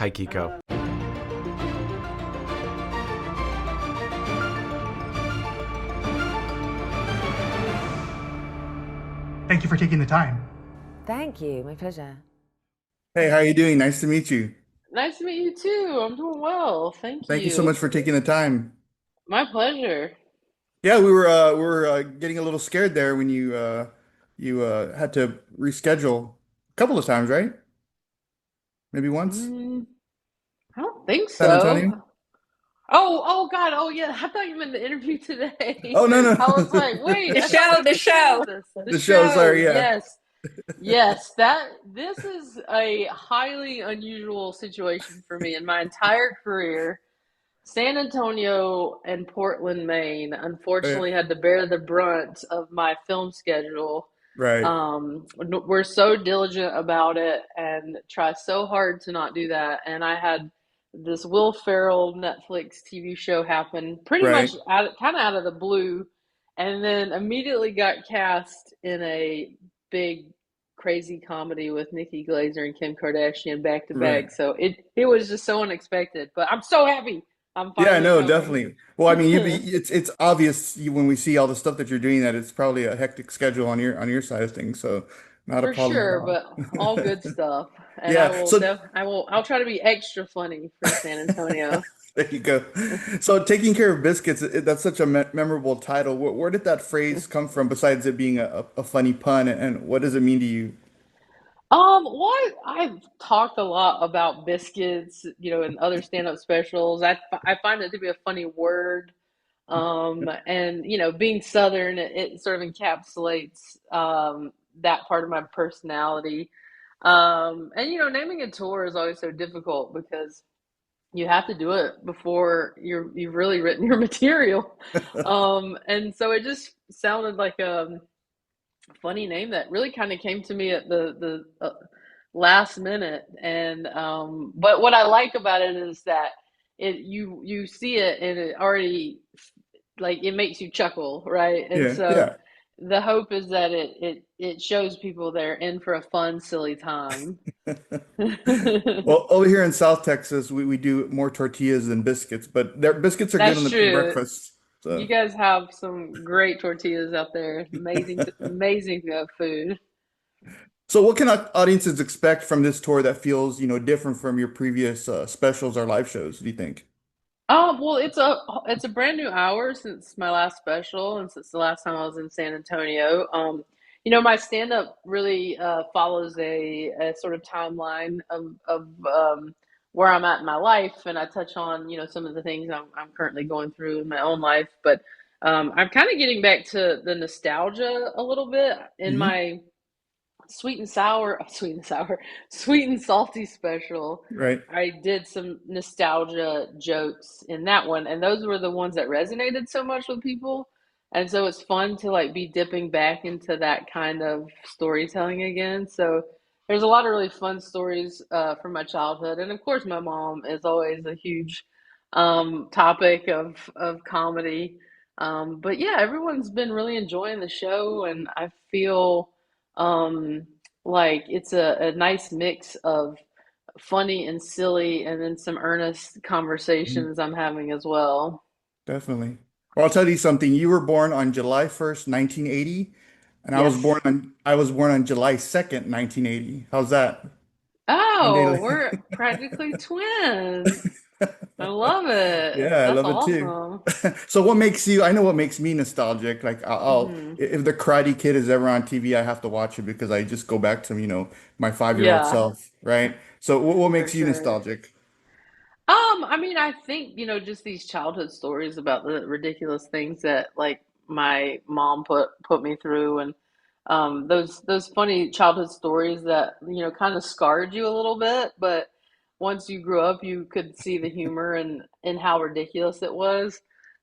Hi, Kiko. Thank you for taking the time. Thank you. My pleasure. Hey, how you doing? Nice to meet you. Nice to meet you too. I'm doing well. Thank Thank you so you. much for taking the time. My pleasure. Yeah, we were getting a little scared there when you had to reschedule a couple of times, right? Maybe once. Mm, I don't think San Antonio? so. Oh God. Oh yeah. I thought you meant the interview today. Oh no, I was no. like, wait, The I thought show, we the just scheduled show. this. The The show, show. sorry, yeah. Yes. Yes. This is a highly unusual situation for me in my entire career. San Antonio and Portland, Maine, Yeah, unfortunately had to bear the brunt of my film schedule. right, We're so diligent about it and try so hard to not do that. And I had this Will Ferrell Netflix TV show happen pretty much right. kind of out of the blue, and then immediately got cast in a big crazy comedy with Nikki Glazer and Kim Kardashian back to Right. back. So it was just so unexpected, but I'm so happy I'm Yeah, finally no, filming. definitely. Well, I mean, it's obvious when we see all the stuff that you're doing that it's probably a hectic schedule on your side of things, so not a For problem at sure, all. but all good stuff. And Yeah, so I'll try to be extra funny for San Antonio. there you go. So, taking care of biscuits, that's such a memorable title. Where did that phrase come from, besides it being a funny pun, and what does it mean to you? What I've talked a lot about biscuits, in other stand-up specials. I find it to be a funny word. And being Southern, it sort of encapsulates that part of my personality. And naming a tour is always so difficult because you have to do it before you've really written your material. And so it just sounded like a funny name that really kind of came to me at the last minute. And but what I like about it is that you see it and it already, like, it makes you chuckle, right? And Yeah, so yeah. the hope is that it shows people they're in for a fun, silly time. Well, over here in South Texas, we do more tortillas than biscuits, but their biscuits are good That's on the for true. breakfast. You So, guys have some great tortillas out there. Amazing food. so what can audiences expect from this tour that feels, different from your previous specials or live shows, do you think? Well, it's a brand new hour since my last special and since the last time I was in San Antonio. My stand up really follows a sort of timeline of where I'm at in my life, and I touch on some of the things I'm currently going through in my own life. But I'm kind of getting back to the nostalgia a little bit in Hmm. my sweet and salty special. Right. I did some nostalgia jokes in that one, and those were the ones that resonated so much with people. And so it's fun to like be dipping back into that kind of storytelling again. So there's a lot of really fun stories from my childhood, and of course, my mom is always a huge topic of comedy. But yeah, everyone's been really enjoying the show, and I feel um, like it's a nice mix of funny and silly, and then some earnest Mhm. conversations I'm having as well. Definitely. Well, I'll tell you something. You were born on July 1st, 1980, and Yes. I was born on July 2nd, 1980. How's that? One day Oh, later. we're practically twins. I love it. Yeah, I That's love it too. awesome. So what makes you, I know what makes me nostalgic. Like Hmm. if the Karate Kid is ever on TV, I have to watch it because I just go back to, my 5-year-old Yeah, self, right? So what for makes you sure. nostalgic? I mean, I think, just these childhood stories about the ridiculous things that like my mom put me through, and those funny childhood stories that, kind of scarred you a little bit, but once you grew up, you could see the humor and how ridiculous it was.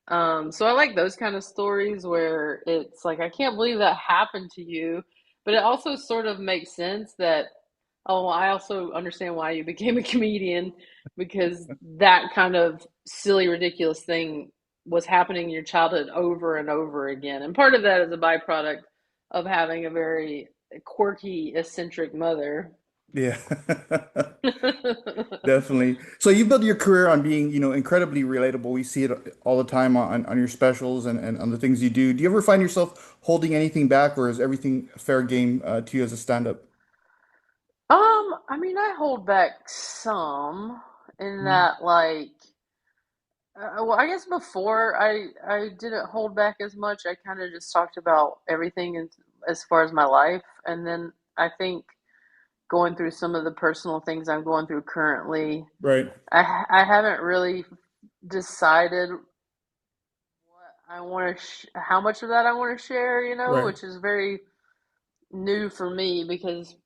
So I like those kind of stories where it's like, I can't believe that happened to you, but it also sort of makes sense that, oh, I also understand why you became a comedian, because that kind of silly, ridiculous thing was happening in your childhood over and over again. And part of that is a byproduct of having a very quirky, eccentric mother. Yeah. Definitely. So you build your career on being, incredibly relatable. We see it all the time on your specials and on the things you do. Do you ever find yourself holding anything back, or is everything fair game to you as a stand-up? I mean, I hold back some in Mm. that, like, well, I guess before I didn't hold back as much. I kind of just talked about everything as far as my life, and then I think going through some of the personal things I'm going through currently, Right. I haven't really decided what I want to how much of that I want to share, Right. which is very new for me because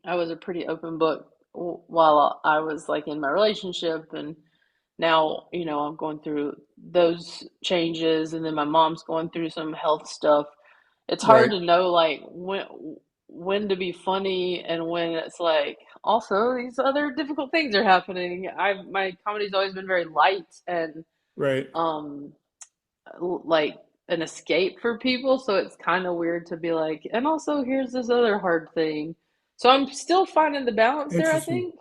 I was a pretty open book while I was like in my relationship, and now, I'm going through those changes, and then my mom's going through some health stuff. It's hard Right. to know like when to be funny and when it's like also these other difficult things are happening. My comedy's always been very light and Right. um like an escape for people, so it's kind of weird to be like, and also here's this other hard thing. So I'm still finding the balance there, I Interesting. think.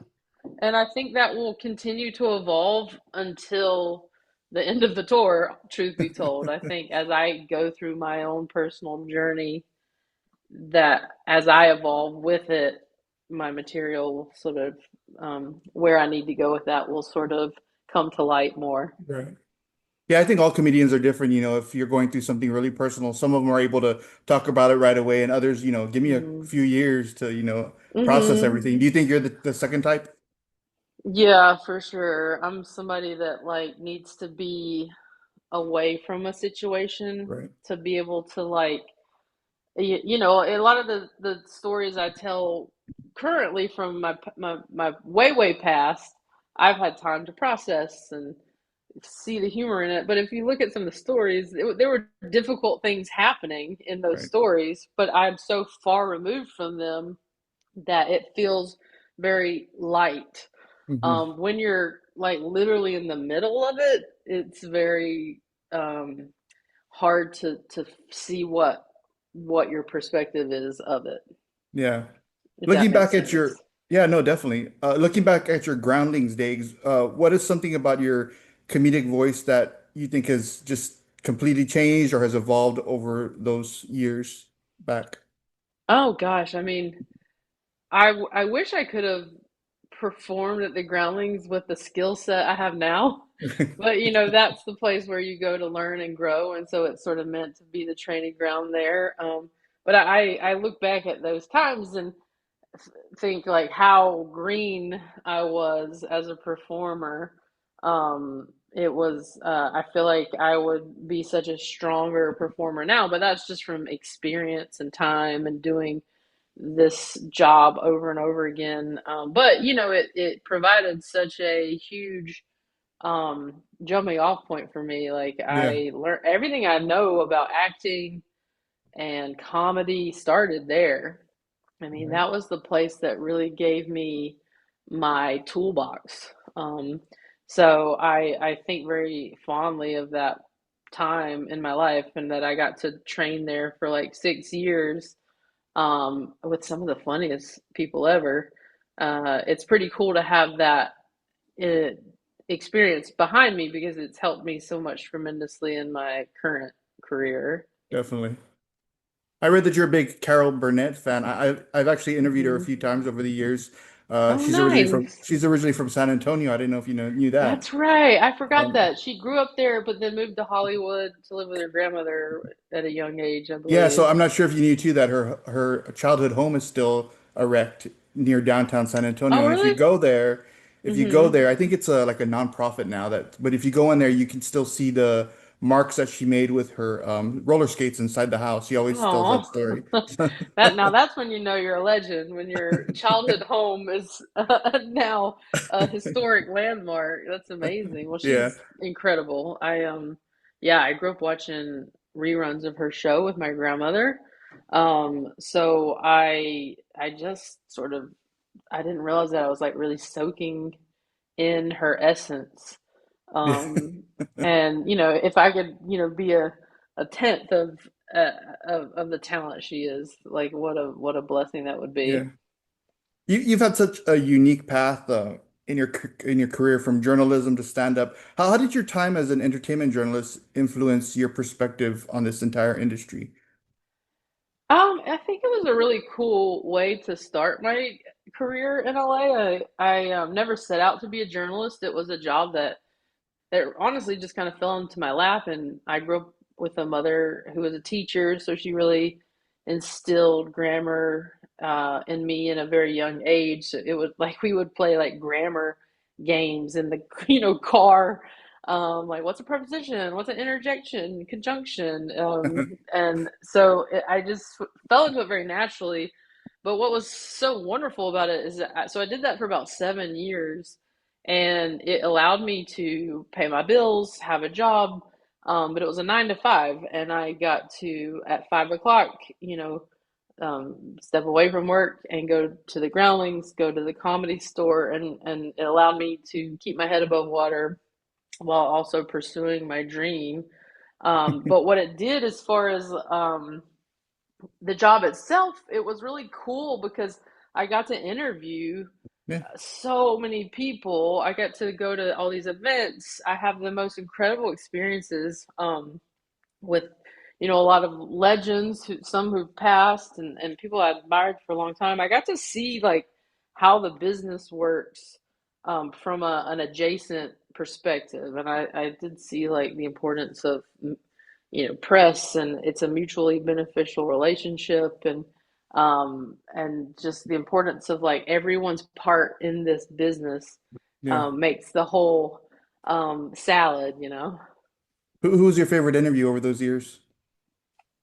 And I think that will continue to evolve until the end of the tour, truth be told. I think as I go through my own personal journey, that as I evolve with it, my material will sort of, where I need to go with that will sort of come to light more. Right. Yeah, I think all comedians are different. If you're going through something really personal, some of them are able to talk about it right away, and others, give me a Mm. few years to, process Hmm. everything. Do you think you're the second type? Yeah, for sure. I'm somebody that like needs to be away from a situation Right. to be able to like a lot of the stories I tell currently from my way past, I've had time to process and see the humor in it. But if you look at some of the stories, there were difficult things happening in those Right. stories, but I'm so far removed from them that it feels very light. Hmm. When you're like literally in the middle of it, it's very hard to see what your perspective is of it, Yeah. if that Looking makes back at your, sense. yeah, no, definitely. Looking back at your groundings days, what is something about your comedic voice that you think has just completely changed or has evolved over those years back? Oh gosh, I mean, I wish I could have performed at the Groundlings with the skill set I have now. But that's the place where you go to learn and grow, and so it's sort of meant to be the training ground there. But I look back at those times and think like how green I was as a performer. It was I feel like I would be such a stronger performer now, but that's just from experience and time and doing this job over and over again. But it provided such a huge jumping off point for me. Like Yeah. I learned everything I know about acting and comedy started there. I mean, Right. that was the place that really gave me my toolbox. So I think very fondly of that time in my life and that I got to train there for like 6 years with some of the funniest people ever. It's pretty cool to have that uh, experience behind me because it's helped me so much tremendously in my current career. Definitely. I read that you're a big Carol Burnett fan. I've actually interviewed her a Hmm. few times over the years. Oh, She's originally from nice. she's originally from San Antonio. I didn't know if you knew that. That's right. I forgot Um, that. She grew up there, but then moved to Hollywood to live with her grandmother at a young age, I yeah, so believe. I'm not sure if you knew too that her childhood home is still erect near downtown San Antonio. Oh, And really? if you go Hmm. there, I think it's like a nonprofit now but if you go in there, you can still see the marks that she made with her roller skates inside the house. She always tells that Oh, story. that's when you know you're a legend, when your childhood home is now a historic landmark. That's amazing. Well, Yeah, she's incredible. Yeah, I grew up watching reruns of her show with my grandmother. So I just sort of I didn't realize that I was like really soaking in her essence. yeah, Um, and if I could, be a tenth uh, of the talent she is, like what a blessing that would yeah. be. You've had such a unique path in in your career from journalism to stand up. How did your time as an entertainment journalist influence your perspective on this entire industry? I think it was a really cool way to start my career in LA. I never set out to be a journalist. It was a job that honestly just kind of fell into my lap. And I grew up with a mother who was a teacher, so she really instilled grammar in me in a very young age. So it was like we would play like grammar games in the car. Like what's a preposition? What's an interjection? Conjunction? And so I just fell into it very naturally. But what was so wonderful about it is that so I did that for about 7 years, and it allowed me to pay my bills, have a job. But it was a 9 to 5, and I got to at 5 o'clock, step away from work and go to the Groundlings, go to the Comedy Store, and it allowed me to keep my head above water while also pursuing my dream. But what it did as far as the job itself, it was really cool because I got to interview Yeah. so many people. I got to go to all these events. I have the most incredible experiences with, a lot of legends, some who've passed, and people I admired for a long time. I got to see like how the business works from an adjacent perspective, and I did see like the importance of press, and it's a mutually beneficial relationship, and just the importance of like everyone's part in this business Yeah. makes the whole salad. Who was your favorite interview over those years?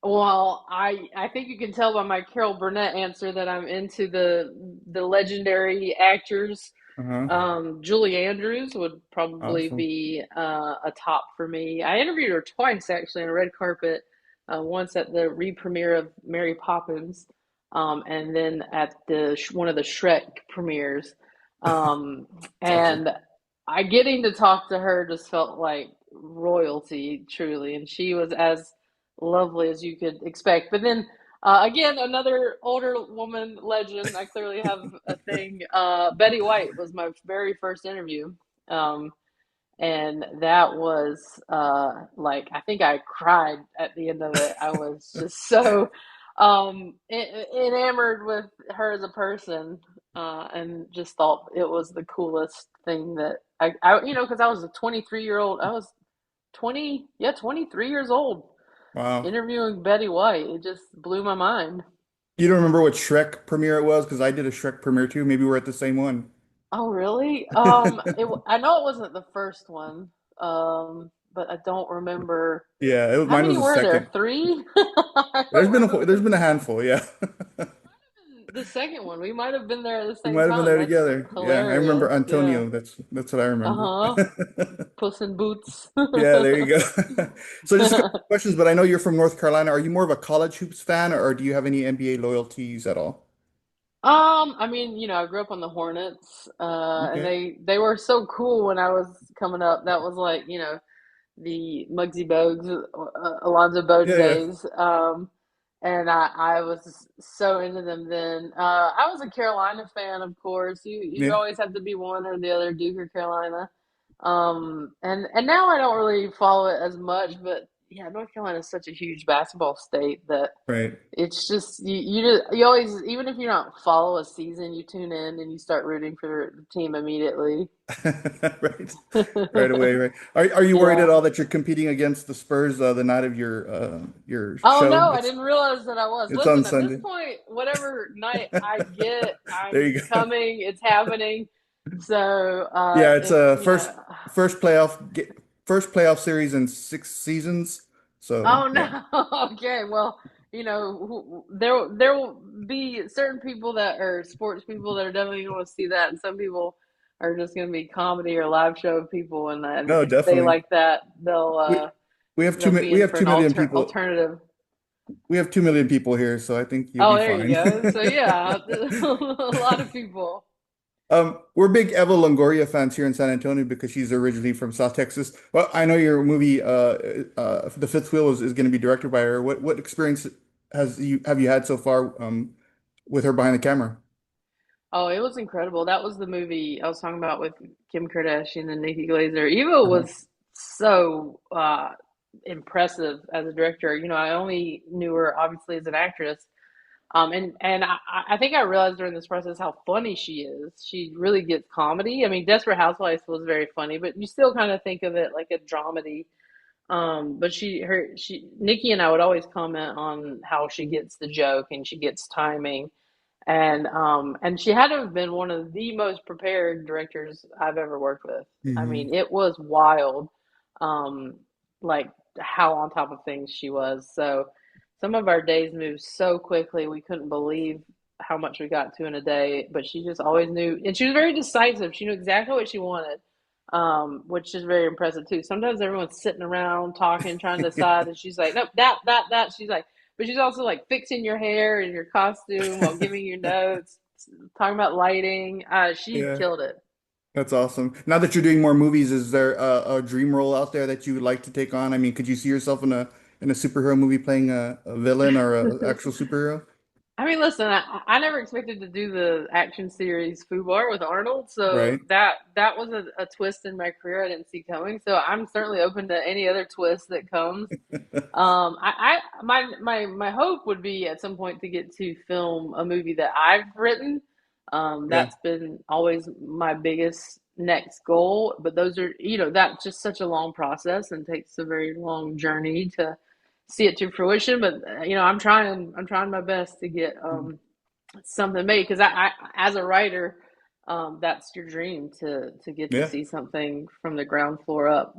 Well, I think you can tell by my Carol Burnett answer that I'm into the legendary actors. Uh-huh. Julie Andrews would probably Awesome. be a top for me. I interviewed her twice actually on a red carpet. Once at the re-premiere of Mary Poppins, and then at the one of the Shrek premieres. Um, It's awesome. and I getting to talk to her just felt like royalty, truly, and she was as lovely as you could expect. But then again, another older woman legend. I clearly have a thing. Betty White was my very first interview. Um, and that was like I think I cried at the end of it. I was just so enamored with her as a person, and just thought it was the coolest thing that because I was a 23-year-old. I was 23 years old Wow. interviewing Betty White. It just blew my mind. You don't remember what Shrek premiere it was? Because I did a Shrek premiere too. Maybe we're at the same one. Oh, really? I know it wasn't the first one, but I don't remember. How Mine was many the were there? second. Three? I don't There's remember. been a handful, yeah. The second one. We might have been there at the We same might have been time. there That's together. Yeah, I remember hilarious. Yeah. Antonio. That's what I remember. Uh-huh. Puss in Boots. Yeah, there you go. So just a couple of questions, but I know you're from North Carolina. Are you more of a college hoops fan, or do you have any NBA loyalties at all? I mean, I grew up on the Hornets, and Okay. they were so cool when I was coming up. That was like, the Muggsy Bogues, Alonzo Bowden Yeah, yeah. days. And I was so into them then. I was a Carolina fan, of course. You Yeah. always have to be one or the other, Duke or Carolina. And now I don't really follow it as much, but yeah, North Carolina is such a huge basketball state that Right. it's just you always, even if you don't follow a season, you tune in and you start rooting for the team immediately. Right. Right away, right. Are you worried at Yeah. all that you're competing against the Spurs the night of your Oh show? no, I didn't realize that I was. It's on Listen, at this Sunday. point, whatever night I get, There I'm you go. coming. It's happening. So, Yeah, it's if a you know, first playoff series in 6 seasons. So oh yeah. no. Okay, well, there will be certain people that are sports people that are definitely going to see that, and some people are just going to be comedy or live show people, and No, if they definitely. like that, We they'll be we in have for an 2 million people. alternative. We have 2 million people here, so I think you'll Oh, be there you fine. go. So yeah, a lot of people. We're big Eva Longoria fans here in San Antonio because she's originally from South Texas. Well, I know your movie, The Fifth Wheel is going to be directed by her. What experience have you had so far, with her behind the camera? Oh, it was incredible. That was the movie I was talking about with Kim Kardashian and Nikki Glazer. Eva Uh-huh. was so impressive as a director. You know, I only knew her obviously as an actress. And I think I realized during this process how funny she is. She really gets comedy. I mean, Desperate Housewives was very funny, but you still kind of think of it like a dramedy. But Nikki and I would always comment on how she gets the joke and she gets timing. And she had to have been one of the most prepared directors I've ever worked with. I Hmm. mean, it was wild, um, like how on top of things she was. So some of our days moved so quickly, we couldn't believe how much we got to in a day. But she just always knew, and she was very decisive. She knew exactly what she wanted, which is very impressive too. Sometimes everyone's sitting around talking, trying to decide, and she's like, "Nope, that." She's like, but she's also like fixing your hair and your costume while giving you notes, talking about lighting. She Yeah, killed it. that's awesome. Now that you're doing more movies, is there a dream role out there that you would like to take on? I mean, could you see yourself in a superhero movie playing a villain or a actual superhero? I mean, listen, I never expected to do the action series Fubar with Arnold, so Right. that was a twist in my career I didn't see coming. So I'm certainly open to any other twist that comes. My hope would be at some point to get to film a movie that I've written. Yeah. That's been always my biggest next goal. But those are, that's just such a long process and takes a very long journey to see it to fruition. But I'm trying my best to get something made because as a writer, that's your dream to get to Yeah. see something from the ground floor up.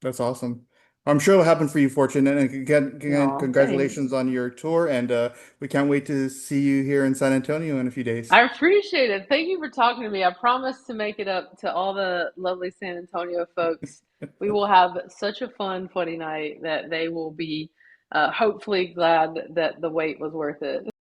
That's awesome. I'm sure it'll happen for you, Fortune. And again, Oh, thanks. congratulations on your tour. And we can't wait to see you here in San Antonio in a few days. I appreciate it. Thank you for talking to me. I promise to make it up to all the lovely San Antonio folks. We will have such a fun, funny night that they will be hopefully glad that the wait was worth it.